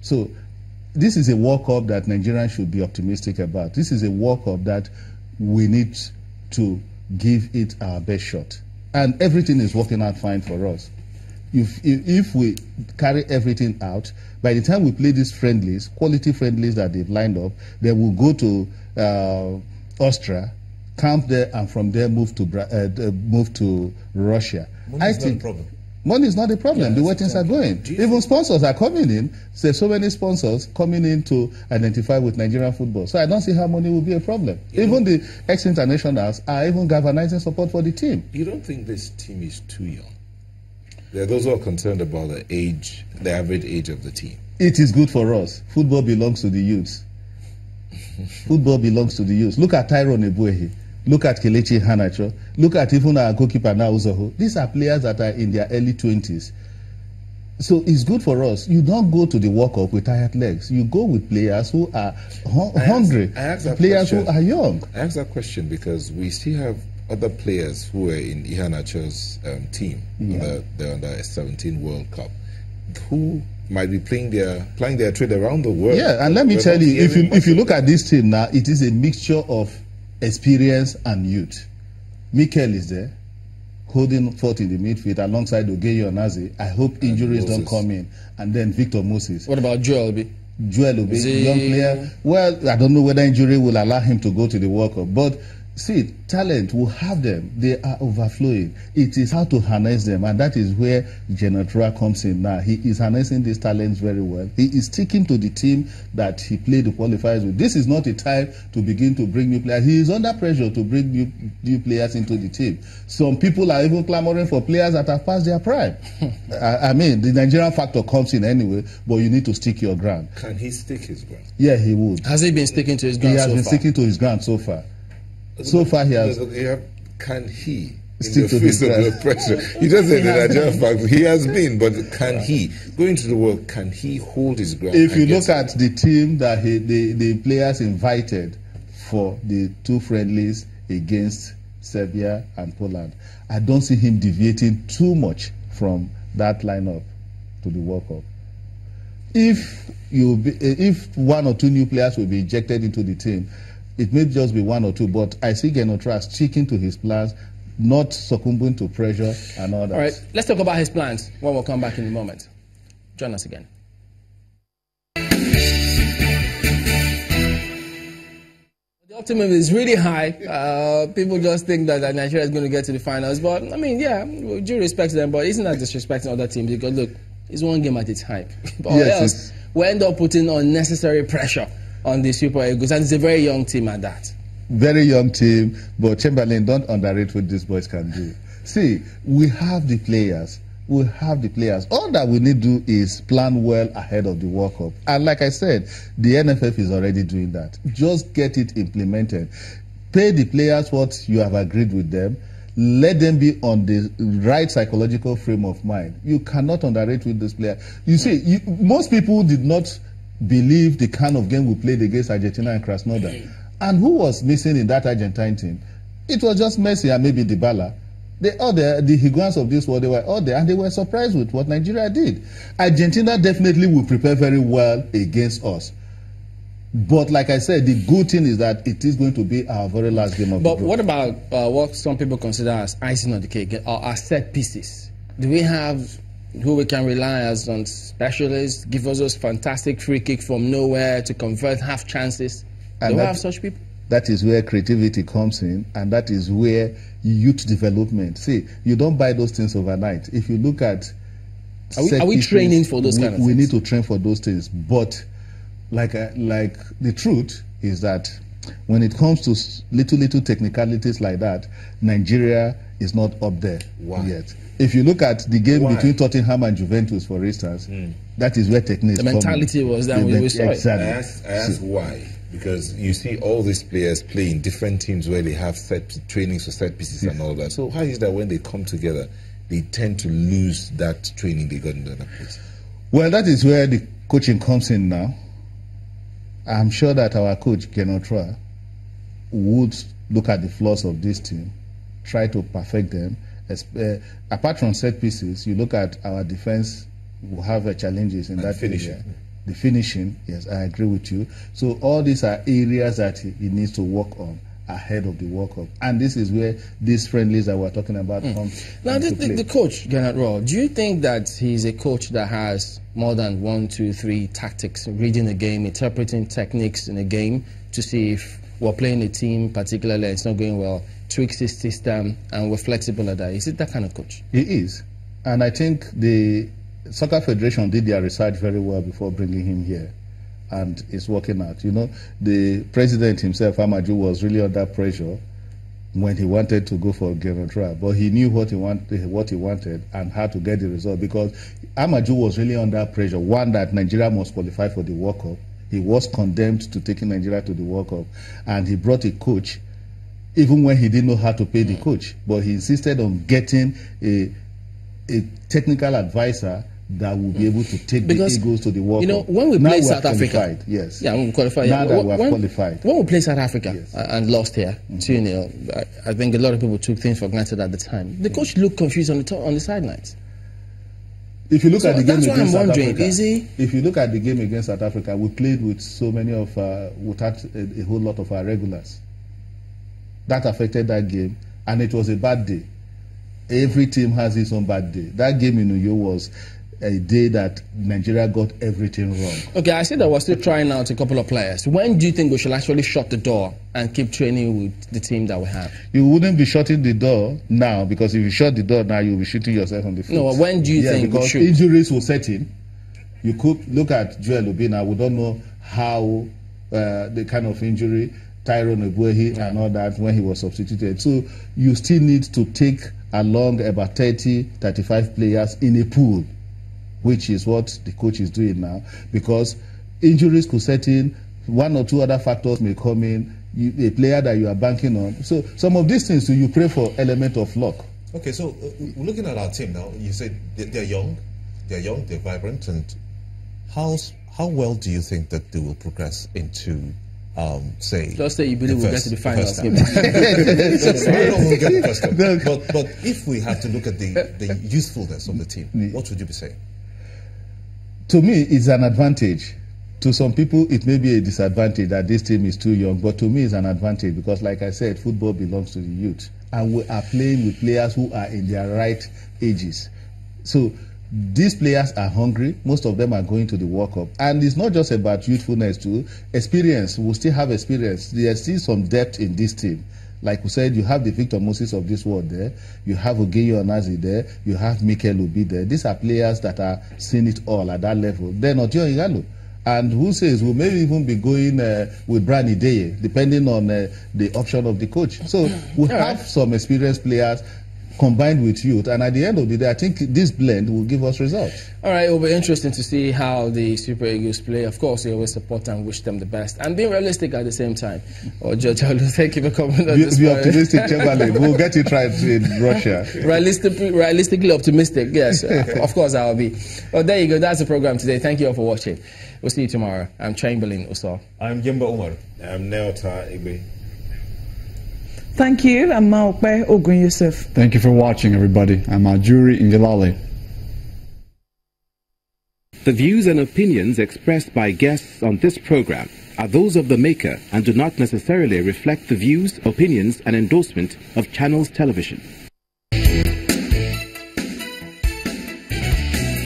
So this is a World Cup that Nigerians should be optimistic about. This is a World Cup that we need to give it our best shot. And everything is working out fine for us. If we carry everything out, by the time we play these friendlies, quality friendlies that they've lined up, then we'll go to Austria, camp there, and from there move to Russia. Money is not a problem. Money is not a problem. Yeah, the way things are going. Even sponsors are coming in. There's so many sponsors coming in to identify with Nigerian football. So I don't see how money will be a problem. Even the ex-internationals are even galvanizing support for the team. You don't think this team is too young? There are those who are concerned about the average age of the team. It is good for us. Football belongs to the youths. Football belongs to the youths. Look at Tyrone Ebuehi. Look at Kelechi Iheanacho. Look at even our goalkeeper now, Uzoho. These are players that are in their early 20s. So it's good for us. You don't go to the World Cup with tired legs. You go with players who are hungry, players who are young. I asked that question because we still have other players who were in Iheanacho's team, the Under-17 World Cup, who might be playing their trade around the world. Yeah, and let me tell you, if you look at this team now, it is a mixture of experience and youth. Mikel is there, holding forth in the midfield alongside Ogeyi Onaze. I hope injuries don't come in. And then Victor Moses. What about Joel Obi? Joel Obi, young player. Well, I don't know whether injury will allow him to go to the World Cup, but see, talent will have them. They are overflowing. It is how to harness them, and that is where Genotra comes in now. He is harnessing these talents very well. He is sticking to the team that he played the qualifiers with. This is not a time to begin to bring new players. He is under pressure to bring new players into the team. Some people are even clamoring for players that have passed their prime. I mean, the Nigerian factor comes in anyway, but you need to stick your ground. Can he stick his ground? Yeah, he would. Has he been sticking to his ground so far? He has been sticking to his ground so far. So far, he has. Can he stick to his ground? Pressure. He doesn't say the Nigerian fact. He has been, but can he going to the world? Can he hold his ground? If you look at the team that the players invited for the two friendlies against Serbia and Poland, I don't see him deviating too much from that lineup to the World Cup. If one or two new players will be injected into the team, it may just be one or two, but I see Genotra sticking to his plans, not succumbing to pressure and all that. All right, let's talk about his plans when we'll come back in a moment. Join us again. The optimism is really high. People just think that Nigeria is going to get to the finals, but I mean, yeah, with due respect to them, but isn't that disrespecting other teams? Because look, it's one game at a time. Or else we end up putting unnecessary pressure on the Super Eagles, and it's a very young team at that. Very young team, but Chamberlain, don't underrate what these boys can do. See, we have the players. We have the players. All that we need to do is plan well ahead of the World Cup. And like I said, the NFF is already doing that. Just get it implemented. Pay the players what you have agreed with them. Let them be on the right psychological frame of mind. You cannot underrate with this player. You see, most people did not believe the kind of game we played against Argentina and Krasnodar. And who was missing in that Argentine team? It was just Messi and maybe Dybala. The Higuains of this world, they were all there, and they were surprised with what Nigeria did. Argentina definitely will prepare very well against us. But like I said, the good thing is that it is going to be our very last game of the group. But what about what some people consider as icing on the cake, or as set pieces? Do we have who we can rely as on specialists, give us those fantastic free kick from nowhere to convert half chances? Do we have such people? That is where creativity comes in, and that is where youth development. See, you don't buy those things overnight. If you look at... Are we training for those kind of things? We need to train for those things. But like the truth is that when it comes to little technicalities like that, Nigeria is not up there yet. If you look at the game between Tottenham and Juventus, for instance, that is where technique the mentality was that we saw it. Exactly. I asked why. Because you see all these players play in different teams where they have set trainings for set pieces and all that. So how is that when they come together, they tend to lose that training they got in the other place? Well, that is where the coaching comes in now. I'm sure that our coach, Genotra, would look at the flaws of this team, try to perfect them. Apart from set pieces, you look at our defense, who have challenges in that area. The finishing, yes, I agree with you. So all these are areas that he needs to work on ahead of the World Cup. And this is where these friendlies that we're talking about come now, into play. the coach, Gernot Rohr, do you think that he's a coach that has more than 1, 2, 3 tactics, reading a game, interpreting techniques in a game to see if we're playing a team, particularly it's not going well, tweaks his system, and we're flexible at that? Is it that kind of coach? He is. And I think the Soccer Federation did their research very well before bringing him here. And it's working out. You know, the president himself, Amaju, was really under pressure when he wanted to go for Gernot Rohr, but he knew what he wanted and how to get the result, because Amaju was really under pressure. One, that Nigeria must qualify for the World Cup. He was condemned to taking Nigeria to the World Cup, and he brought a coach, even when he didn't know how to pay the coach. But he insisted on getting a technical advisor that will be able to take the Eagles to the World Cup. You know, when we play South Africa, yes. Yeah, when we qualify. Now that we have qualified. When we play South Africa, yes, and lost here 2-0, I think a lot of people took things for granted at the time. The coach looked confused on the sidelines. If you look at the game against South Africa, if you look at the game against South Africa, we played with so many of without a whole lot of our regulars. That affected that game, and it was a bad day. Every team has its own bad day. That game in Uyo was a day that Nigeria got everything wrong. Okay, I see that we're still trying out a couple of players. When do you think we should actually shut the door and keep training with the team that we have? You wouldn't be shutting the door now, because if you shut the door now, you'll be shooting yourself on the foot. No, when do you think we should? Because injuries will set in. You could look at Joel Obina. We don't know how the kind of injury, Tyrone Ebuehi and all that, when he was substituted. So you still need to take along about 30, 35 players in a pool, which is what the coach is doing now, because injuries could set in, 1 or 2 other factors may come in, a player that you are banking on. So some of these things, you pray for element of luck. Okay, so looking at our team now, you said they're young, they're vibrant, and how well do you think that they will progress into, say, just say you believe we'll get to the finals. I don't want to get the first game. But if we have to look at the usefulness of the team, what would you be saying? To me, it's an advantage. To some people, it may be a disadvantage that this team is too young, but to me, it's an advantage because, like I said, football belongs to the youth. And we are playing with players who are in their right ages. So these players are hungry. Most of them are going to the World Cup. And it's not just about youthfulness, too. Experience. We'll still have experience. There's still some depth in this team. Like we said, you have the Victor Moses of this world there. You have Ogeyo Onazi there. You have Mikel Obi there. These are players that are seeing it all at that level. They're not Odio Igalo. And who says we'll maybe even be going with Brian Ideye, depending on the option of the coach. So we have some experienced players combined with youth, and at the end of the day, I think this blend will give us results. All right, it will be interesting to see how the Super Eagles play. Of course, we always support and wish them the best, and being realistic at the same time. Judge Alu, thank you for coming on this. Be optimistic, Chamberlain. We'll get it right in Russia. Realistically optimistic, yes. Of course, I'll be. Well, there you go. That's the program today. Thank you all for watching. We'll see you tomorrow. I'm Chamberlain Uso. I'm Jimba Umar. I'm Neota Igbe. Thank you. I'm Maokbe Ogun Yusuf. Thank you for watching, everybody. I'm Ajuri Ingilale. The views and opinions expressed by guests on this program are those of the maker and do not necessarily reflect the views, opinions, and endorsement of Channels Television.